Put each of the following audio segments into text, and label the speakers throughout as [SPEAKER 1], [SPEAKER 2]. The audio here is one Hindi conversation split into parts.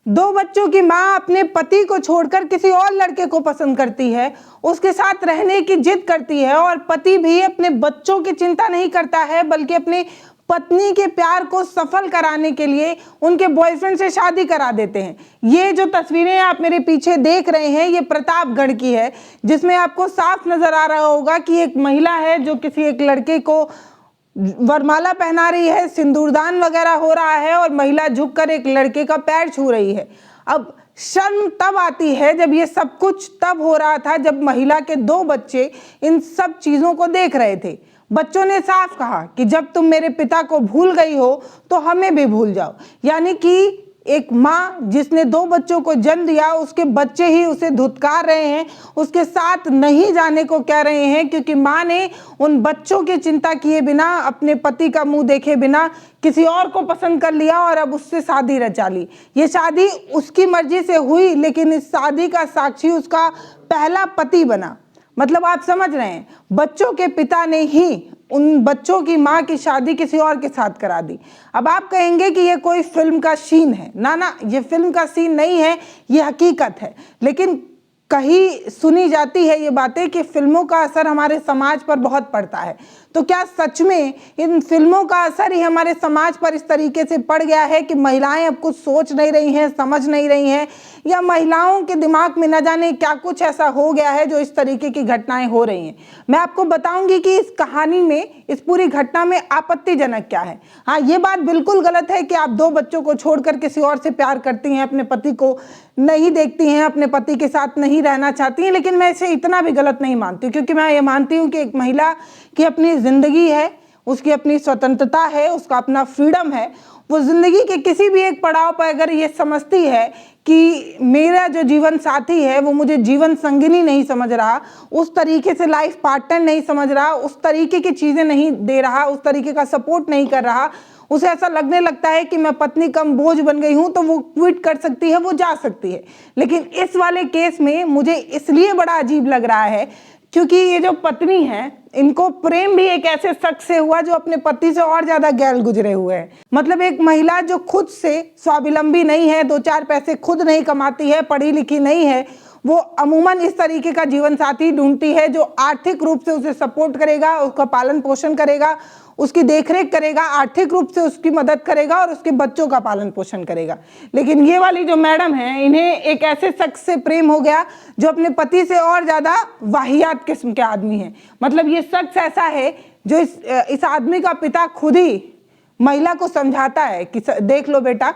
[SPEAKER 1] दो बच्चों की माँ अपने पति को छोड़कर किसी और लड़के को पसंद करती है, उसके साथ रहने की जिद करती है और पति भी अपने बच्चों की चिंता नहीं करता है बल्कि अपनी पत्नी के प्यार को सफल कराने के लिए उनके बॉयफ्रेंड से शादी करा देते हैं। ये जो तस्वीरें आप मेरे पीछे देख रहे हैं ये प्रतापगढ़ की है, जिसमें आपको साफ नजर आ रहा होगा कि एक महिला है जो किसी एक लड़के को वरमाला पहना रही है, सिंदूरदान वगैरह हो रहा है और महिला झुककर एक लड़के का पैर छू रही है। अब शर्म तब आती है जब ये सब कुछ तब हो रहा था जब महिला के दो बच्चे इन सब चीजों को देख रहे थे। बच्चों ने साफ कहा कि जब तुम मेरे पिता को भूल गई हो तो हमें भी भूल जाओ। यानी कि एक माँ जिसने दो बच्चों को जन्म दिया, उसके बच्चे ही उसे धुतकार रहे हैं, उसके साथ नहीं जाने को कह रहे हैं, क्योंकि माँ ने उन बच्चों की चिंता किए बिना, अपने पति का मुंह देखे बिना किसी और को पसंद कर लिया और अब उससे शादी रचा ली। ये शादी उसकी मर्जी से हुई, लेकिन इस शादी का साक्षी उसका पहला पति बना। मतलब आप समझ रहे हैं, बच्चों के पिता ने ही उन बच्चों की माँ की शादी किसी और के साथ करा दी। अब आप कहेंगे कि ये कोई फिल्म का सीन है। ना, ये फिल्म का सीन नहीं है, ये हकीकत है। लेकिन कहीं सुनी जाती है ये बातें कि फिल्मों का असर हमारे समाज पर बहुत पड़ता है। तो क्या सच में इन फिल्मों का असर ही हमारे समाज पर इस तरीके से पड़ गया है कि महिलाएं अब कुछ सोच नहीं रही हैं, समझ नहीं रही हैं, या महिलाओं के दिमाग में न जाने क्या कुछ ऐसा हो गया है जो इस तरीके की घटनाएं हो रही हैं? मैं आपको बताऊंगी कि इस कहानी में, इस पूरी घटना में आपत्तिजनक क्या है। हाँ, ये बात बिल्कुल गलत है कि आप दो बच्चों को छोड़कर किसी और से प्यार करती हैं, अपने पति को नहीं देखती हैं, अपने पति के साथ नहीं रहना चाहती हैं, लेकिन मैं इसे इतना भी गलत नहीं मानती, क्योंकि मैं ये मानती हूँ कि एक महिला की अपनी जिंदगी है, उसकी अपनी स्वतंत्रता है, उसका अपना फ्रीडम है। वो जिंदगी के किसी भी एक पड़ाव पर अगर ये समझती है कि मेरा जो जीवन साथी है वो मुझे जीवन संगिनी नहीं समझ रहा, उस तरीके से लाइफ पार्टनर नहीं समझ रहा, उस तरीके की चीजें नहीं दे रहा, उस तरीके का सपोर्ट नहीं कर रहा, उसे ऐसा लगने लगता है कि मैं पत्नी कम बोझ बन गई हूं, तो वो क्विट कर सकती है, वो जा सकती है। लेकिन इस वाले केस में मुझे इसलिए बड़ा अजीब लग रहा है क्योंकि ये जो पत्नी है, इनको प्रेम भी एक ऐसे शख्स से हुआ जो अपने पति से और ज्यादा गैर गुजरे हुए हैं। मतलब एक महिला जो खुद से स्वावलंबी नहीं है, दो चार पैसे खुद नहीं कमाती है, पढ़ी लिखी नहीं है, वो अमूमन इस तरीके का जीवन साथी ढूंढती है जो आर्थिक रूप से उसे सपोर्ट करेगा, उसका पालन पोषण करेगा, उसकी देखरेख करेगा, आर्थिक रूप से उसकी मदद करेगा और उसके बच्चों का पालन पोषण करेगा। लेकिन ये वाली जो मैडम है, इन्हें एक ऐसे शख्स से प्रेम हो गया जो अपने पति से और ज्यादा वाहियात किस्म के आदमी है। मतलब ये शख्स ऐसा है जो इस आदमी का पिता खुद ही महिला को समझाता है कि देख लो बेटा,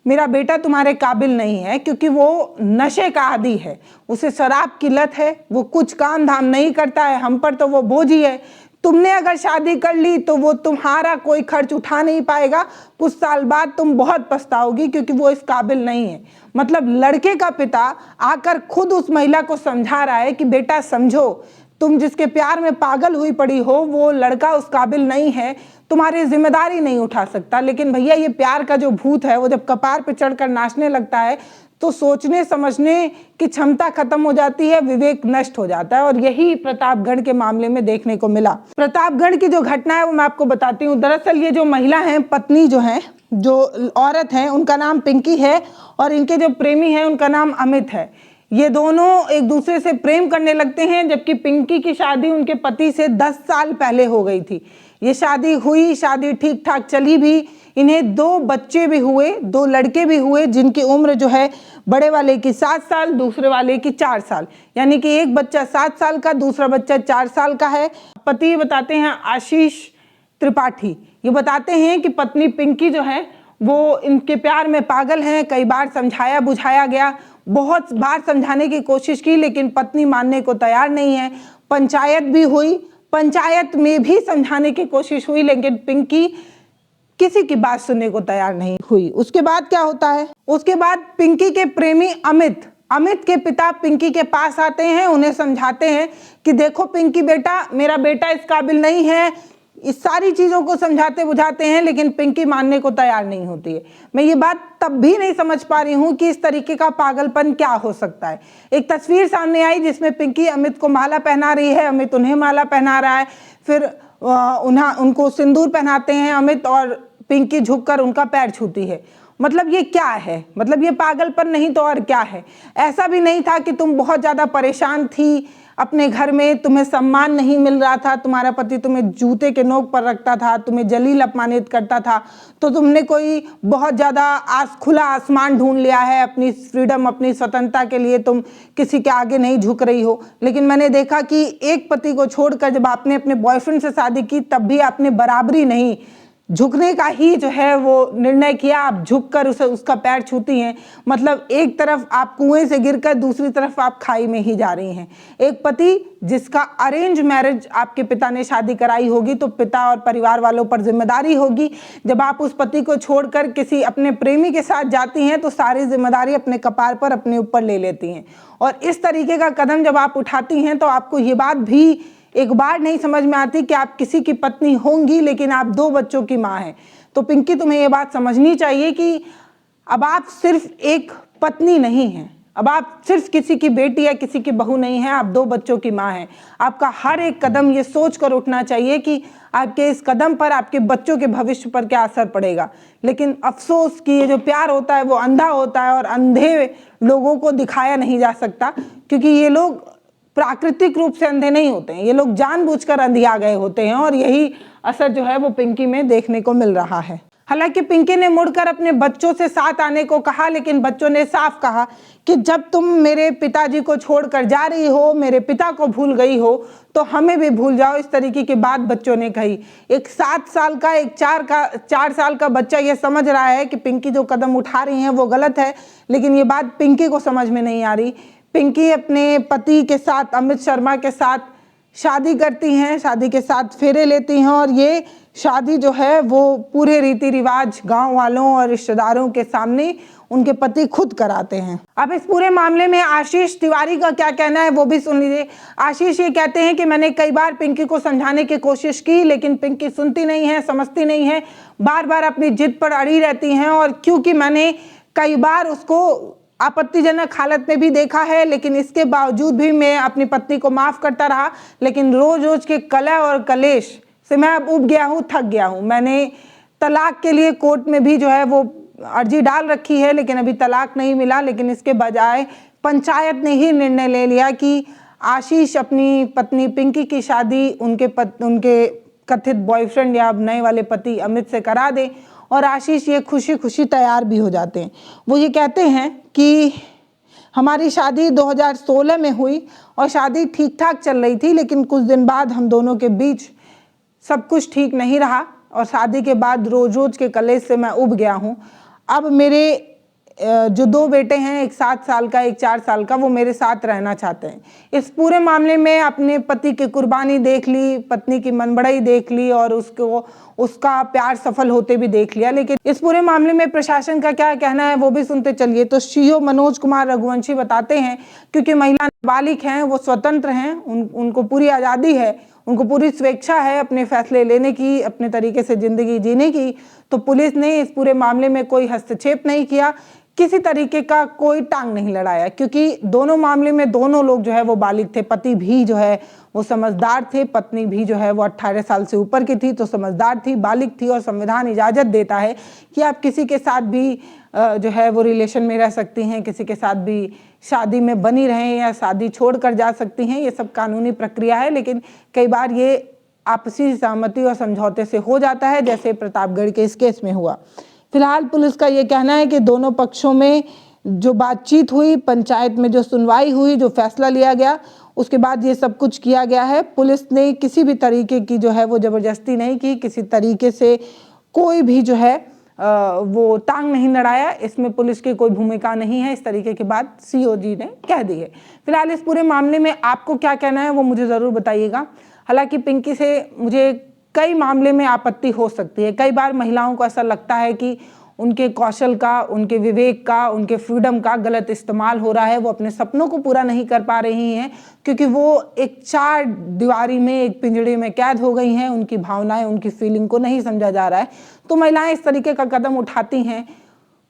[SPEAKER 1] मेरा बेटा तुम्हारे काबिल नहीं है, क्योंकि वो नशे का आदी है, उसे शराब की लत है, वो कुछ काम धाम नहीं करता है, हम पर तो वो बोझ ही है। तुमने अगर शादी कर ली तो वो तुम्हारा कोई खर्च उठा नहीं पाएगा, कुछ साल बाद तुम बहुत पछताओगी, क्योंकि वो इस काबिल नहीं है। मतलब लड़के का पिता आकर खुद उस महिला को समझा रहा है कि बेटा समझो, तुम जिसके प्यार में पागल हुई पड़ी हो वो लड़का उस काबिल नहीं है, तुम्हारी जिम्मेदारी नहीं उठा सकता। लेकिन भैया ये प्यार का जो भूत है वो जब कपार पे चढ़कर नाचने लगता है तो सोचने समझने की क्षमता खत्म हो जाती है, विवेक नष्ट हो जाता है। और यही प्रतापगढ़ के मामले में देखने को मिला। प्रतापगढ़ की जो घटना है वो मैं आपको बताती हूँ। दरअसल ये जो महिला है, पत्नी जो है, जो औरत है, उनका नाम पिंकी है और इनके जो प्रेमी है उनका नाम अमित है। ये दोनों एक दूसरे से प्रेम करने लगते हैं, जबकि पिंकी की शादी उनके पति से 10 साल पहले हो गई थी। ये शादी हुई, शादी ठीक ठाक चली भी, इन्हें 2 बच्चे भी हुए, 2 लड़के भी हुए, जिनकी उम्र जो है बड़े वाले की 7 साल, दूसरे वाले की 4 साल, यानी कि एक बच्चा 7 साल का, दूसरा बच्चा 4 साल का है। पति बताते हैं आशीष त्रिपाठी, ये बताते हैं कि पत्नी पिंकी जो है वो इनके प्यार में पागल हैं। कई बार समझाया बुझाया गया, बहुत बार समझाने की कोशिश की, लेकिन पत्नी मानने को तैयार नहीं है। पंचायत भी हुई, पंचायत में भी समझाने की कोशिश हुई, लेकिन पिंकी किसी की बात सुनने को तैयार नहीं हुई। उसके बाद क्या होता है, उसके बाद पिंकी के प्रेमी अमित के पिता पिंकी के पास आते हैं, उन्हें समझाते हैं कि देखो पिंकी बेटा, मेरा बेटा इस काबिल नहीं है। इस सारी चीजों को समझाते बुझाते हैं, लेकिन पिंकी मानने को तैयार नहीं होती है। मैं ये बात तब भी नहीं समझ पा रही हूँ कि इस तरीके का पागलपन क्या हो सकता है। एक तस्वीर सामने आई जिसमें पिंकी अमित को माला पहना रही है, अमित उन्हें माला पहना रहा है, फिर उनको सिंदूर पहनाते हैं अमित और पिंकी झुककर उनका पैर छूती है। मतलब ये क्या है? मतलब ये पागलपन नहीं तो और क्या है? ऐसा भी नहीं था कि तुम बहुत ज़्यादा परेशान थी अपने घर में, तुम्हें सम्मान नहीं मिल रहा था, तुम्हारा पति तुम्हें जूते के नोक पर रखता था, तुम्हें जलील अपमानित करता था, तो तुमने कोई बहुत ज़्यादा खुला आसमान ढूंढ लिया है अपनी फ्रीडम, अपनी स्वतंत्रता के लिए तुम किसी के आगे नहीं झुक रही हो। लेकिन मैंने देखा कि एक पति को छोड़कर जब आपने अपने बॉयफ्रेंड से शादी की तब भी आपने बराबरी नहीं, झुकने का ही जो है वो निर्णय किया, आप झुककर उसका पैर छूती हैं। मतलब एक तरफ आप कुएं से गिरकर दूसरी तरफ आप खाई में ही जा रही हैं। एक पति जिसका अरेंज मैरिज आपके पिता ने शादी कराई होगी तो पिता और परिवार वालों पर जिम्मेदारी होगी। जब आप उस पति को छोड़कर किसी अपने प्रेमी के साथ जाती हैं तो सारी जिम्मेदारी अपने कपार पर अपने ऊपर ले लेती हैं। और इस तरीके का कदम जब आप उठाती हैं तो आपको ये बात भी एक बार नहीं समझ में आती कि आप किसी की पत्नी होंगी लेकिन आप 2 बच्चों की माँ हैं। तो पिंकी, तुम्हें ये बात समझनी चाहिए कि अब आप सिर्फ एक पत्नी नहीं हैं, अब आप सिर्फ किसी की बेटी या किसी की बहू नहीं हैं, आप 2 बच्चों की माँ हैं। आपका हर एक कदम ये सोच कर उठना चाहिए कि आपके इस कदम पर आपके बच्चों के भविष्य पर क्या असर पड़ेगा। लेकिन अफसोस कि ये जो प्यार होता है वो अंधा होता है और अंधे लोगों को दिखाया नहीं जा सकता, क्योंकि ये लोग प्राकृतिक रूप से अंधे नहीं होते हैं, ये लोग जानबूझकर अंधिया गए होते हैं। और यही असर जो है वो पिंकी में देखने को मिल रहा है। हालांकि पिंकी ने मुड़कर अपने बच्चों से साथ आने को कहा, लेकिन बच्चों ने साफ कहा कि जब तुम मेरे पिताजी को छोड़कर जा रही हो, मेरे पिता को भूल गई हो, तो हमें भी भूल जाओ। इस तरीके की बात बच्चों ने कही। एक 7 साल का, एक 4 साल का बच्चा ये समझ रहा है कि पिंकी जो कदम उठा रही है वो गलत है, लेकिन ये बात पिंकी को समझ में नहीं आ रही। पिंकी अपने पति के साथ, अमित शर्मा के साथ शादी करती हैं, शादी के साथ फेरे लेती हैं और ये शादी जो है वो पूरे रीति रिवाज गांव वालों और रिश्तेदारों के सामने उनके पति खुद कराते हैं। अब इस पूरे मामले में आशीष तिवारी का क्या कहना है वो भी सुन लीजिए। आशीष ये कहते हैं कि मैंने कई बार पिंकी को समझाने की कोशिश की, लेकिन पिंकी सुनती नहीं है, समझती नहीं है, बार बार अपनी जिद पर अड़ी रहती हैं। और क्योंकि मैंने कई बार उसको आपत्तिजनक हालत में भी देखा है, लेकिन इसके बावजूद भी मैं अपनी पत्नी को माफ करता रहा, लेकिन रोज रोज के कलह और कलेश से मैं अब उब गया हूँ, थक गया हूँ। मैंने तलाक के लिए कोर्ट में भी जो है वो अर्जी डाल रखी है, लेकिन अभी तलाक नहीं मिला। लेकिन इसके बजाय पंचायत ने ही निर्णय ले लिया कि आशीष अपनी पत्नी पिंकी की शादी उनके कथित बॉयफ्रेंड या अब नए वाले पति अमित से करा दे। और आशीष ये खुशी खुशी तैयार भी हो जाते हैं। वो ये कहते हैं कि हमारी शादी 2016 में हुई और शादी ठीक ठाक चल रही थी, लेकिन कुछ दिन बाद हम दोनों के बीच सब कुछ ठीक नहीं रहा और शादी के बाद रोज रोज के कलेश से मैं उब गया हूँ। अब मेरे जो 2 बेटे हैं, एक 7 साल का, एक 4 साल का, वो मेरे साथ रहना चाहते हैं। इस पूरे मामले में अपने पति की कुर्बानी देख ली, पत्नी की मनबड़ाई देख ली और उसका प्यार सफल होते भी देख लिया। लेकिन इस पूरे मामले में प्रशासन का क्या कहना है वो भी सुनते चलिए। तो सीओ मनोज कुमार रघुवंशी बताते हैं, क्योंकि महिला नाबालिग हैं, वो स्वतंत्र हैं, उनको पूरी आज़ादी है, उनको पूरी स्वेच्छा है अपने फैसले लेने की, अपने तरीके से ज़िंदगी जीने की। तो पुलिस ने इस पूरे मामले में कोई हस्तक्षेप नहीं किया, किसी तरीके का कोई टांग नहीं लड़ाया, क्योंकि दोनों मामले में दोनों लोग जो है वो बालिग थे। पति भी जो है वो समझदार थे, पत्नी भी जो है वो 18 साल से ऊपर की थी, तो समझदार थी, बालिग थी। और संविधान इजाज़त देता है कि आप किसी के साथ भी जो है वो रिलेशन में रह सकती हैं, किसी के साथ भी शादी में बनी रहें या शादी छोड़ कर जा सकती हैं। ये सब कानूनी प्रक्रिया है, लेकिन कई बार ये आपसी सहमति और समझौते से हो जाता है, जैसे प्रतापगढ़ के इस केस में हुआ। फिलहाल पुलिस का ये कहना है कि दोनों पक्षों में जो बातचीत हुई, पंचायत में जो सुनवाई हुई, जो फैसला लिया गया, उसके बाद ये सब कुछ किया गया है। पुलिस ने किसी भी तरीके की जो है वो ज़बरदस्ती नहीं की, किसी तरीके से कोई भी जो है वो टांग नहीं लड़ाया। इसमें पुलिस की कोई भूमिका नहीं है। इस तरीके की बात सीओ जी ने कह दी है। फिलहाल इस पूरे मामले में आपको क्या कहना है वो मुझे ज़रूर बताइएगा। हालांकि पिंकी से मुझे कई मामले में आपत्ति हो सकती है। कई बार महिलाओं को ऐसा लगता है कि उनके कौशल का, उनके विवेक का, उनके फ्रीडम का गलत इस्तेमाल हो रहा है, वो अपने सपनों को पूरा नहीं कर पा रही हैं, क्योंकि वो एक 4 दीवारी में, एक पिंजड़े में कैद हो गई हैं। उनकी भावनाएं, उनकी फीलिंग को नहीं समझा जा रहा है। तो महिलाएं इस तरीके का कदम उठाती हैं,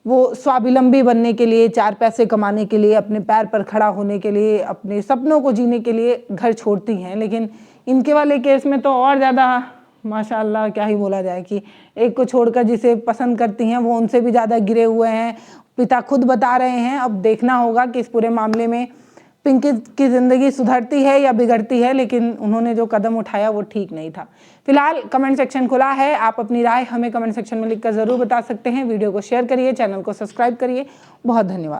[SPEAKER 1] वो स्वावलंबी बनने के लिए, 4 पैसे कमाने के लिए, अपने पैर पर खड़ा होने के लिए, अपने सपनों को जीने के लिए घर छोड़ती हैं। लेकिन इनके वाले केस में तो और ज़्यादा माशाल्लाह, क्या ही बोला जाए कि एक को छोड़कर जिसे पसंद करती हैं वो उनसे भी ज़्यादा गिरे हुए हैं, पिता खुद बता रहे हैं। अब देखना होगा कि इस पूरे मामले में पिंकी की ज़िंदगी सुधरती है या बिगड़ती है, लेकिन उन्होंने जो कदम उठाया वो ठीक नहीं था। फिलहाल कमेंट सेक्शन खुला है, आप अपनी राय हमें कमेंट सेक्शन में लिखकर ज़रूर बता सकते हैं। वीडियो को शेयर करिए, चैनल को सब्सक्राइब करिए। बहुत धन्यवाद।